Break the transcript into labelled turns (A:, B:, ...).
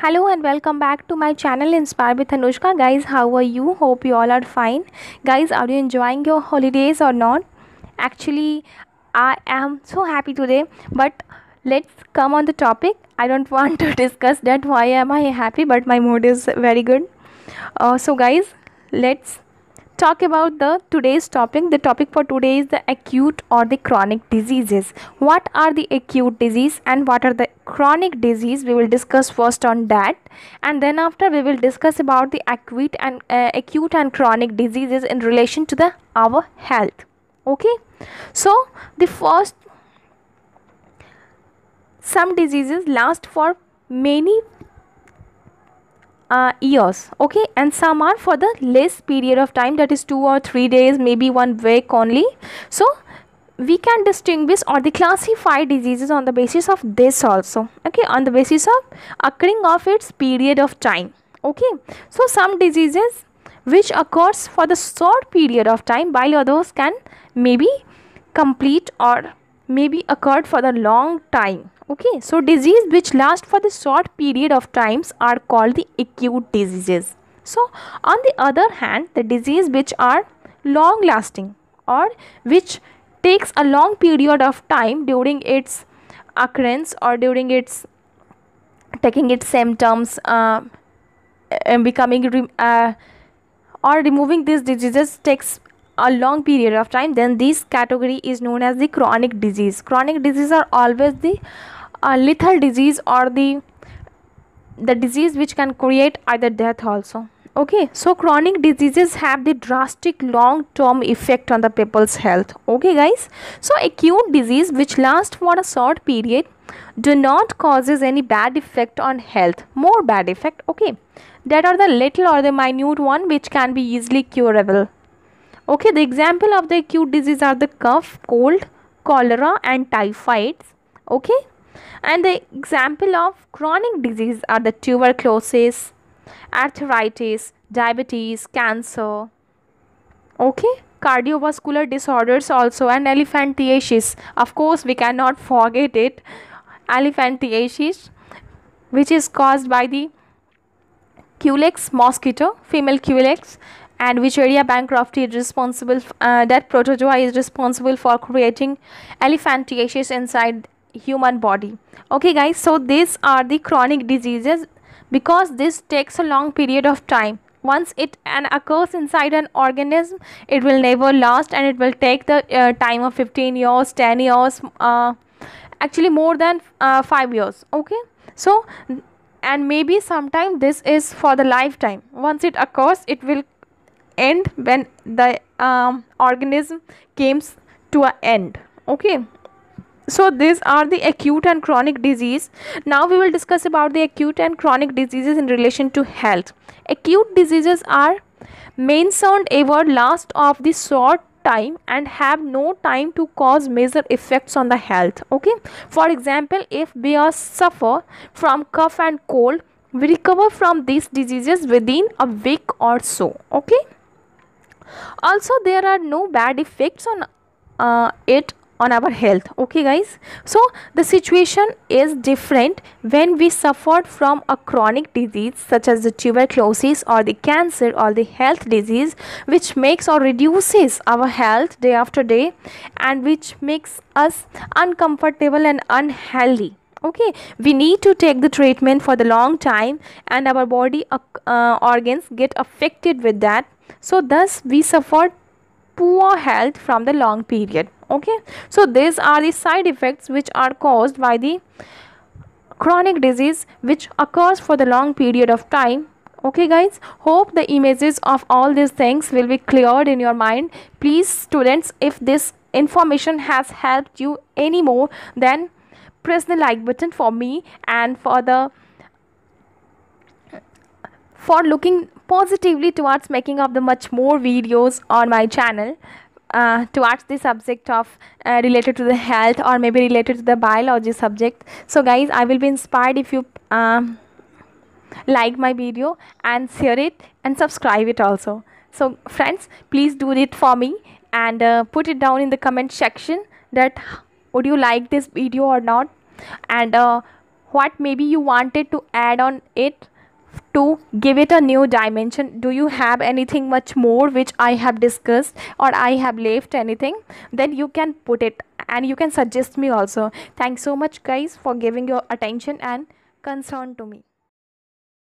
A: Hello and welcome back to my channel Inspire with Anushka. Guys, how are you? Hope you all are fine. Guys, are you enjoying your holidays or not? Actually, I am so happy today, but let's come on the topic. I don't want to discuss that why am I happy, but my mood is very good. So guys, let's talk about the today's topic. The topic for today is the acute or the chronic diseases. What are the acute disease and what are the chronic disease? We will discuss first on that, and then after we will discuss about the acute and chronic diseases in relation to the our health. Okay, so the first, some diseases last for many years, okay, and some are for the less period of time, that is 2 or 3 days, maybe 1 week only. So we can distinguish or the classify diseases on the basis of this also, okay, on the basis of occurring of its period of time. Okay, so some diseases which occurs for the short period of time, while others can maybe complete or maybe occurred for the long time. Okay, so disease which last for the short period of times are called the acute diseases. So on the other hand, the disease which are long lasting or which takes a long period of time during its occurrence or during its taking its symptoms, and or removing these diseases takes a long period of time, then this category is known as the chronic disease. Chronic disease are always the lethal disease or the disease which can create either death also. Okay, so chronic diseases have the drastic long term effect on the people's health. Okay guys, so acute disease which lasts for a short period do not causes any bad effect on health, more bad effect, okay, that are the little or the minute one which can be easily curable. Okay, the example of the acute disease are the cough, cold, cholera and typhoid. Okay, and the example of chronic disease are the tuberculosis, arthritis, diabetes, cancer. Okay, cardiovascular disorders also, and elephantiasis. Of course, we cannot forget it. Elephantiasis, which is caused by the Culex mosquito, female Culex, and Wuchereria bancrofti is responsible. That protozoa is responsible for creating elephantiasis inside human body. Okay guys, so these are the chronic diseases because this takes a long period of time. Once it occurs inside an organism, it will never last and it will take the time of 15 years, 10 years, actually more than 5 years. Okay, so and maybe sometime this is for the lifetime. Once it occurs, it will end when the organism comes to an end. Okay, so these are the acute and chronic disease. Now we will discuss about the acute and chronic diseases in relation to health. Acute diseases are mentioned ever last of the short time and have no time to cause major effects on the health. Okay, for example, if we are suffer from cough and cold, we recover from these diseases within a week or so. Okay, also there are no bad effects on it on our health. Okay guys, so the situation is different when we suffered from a chronic disease such as the tuberculosis or the cancer or the health disease which makes or reduces our health day after day and which makes us uncomfortable and unhealthy. Okay, we need to take the treatment for the long time and our body organs get affected with that, so thus we suffered poor health from the long period. Okay, so these are the side effects which are caused by the chronic disease which occurs for the long period of time. Okay guys, hope the images of all these things will be cleared in your mind. Please students, if this information has helped you any more, then press the like button for me and for looking positively towards making of the much more videos on my channel towards the subject of related to the health or maybe related to the biology subject. So guys, I will be inspired if you like my video and share it and subscribe it also. So friends, please do it for me and put it down in the comment section that would you like this video or not, and what maybe you wanted to add on it to give it a new dimension. Do you have anything much more which I have discussed, or I have left anything? Then you can put it, and you can suggest me also. Thanks so much guys for giving your attention and concern to me.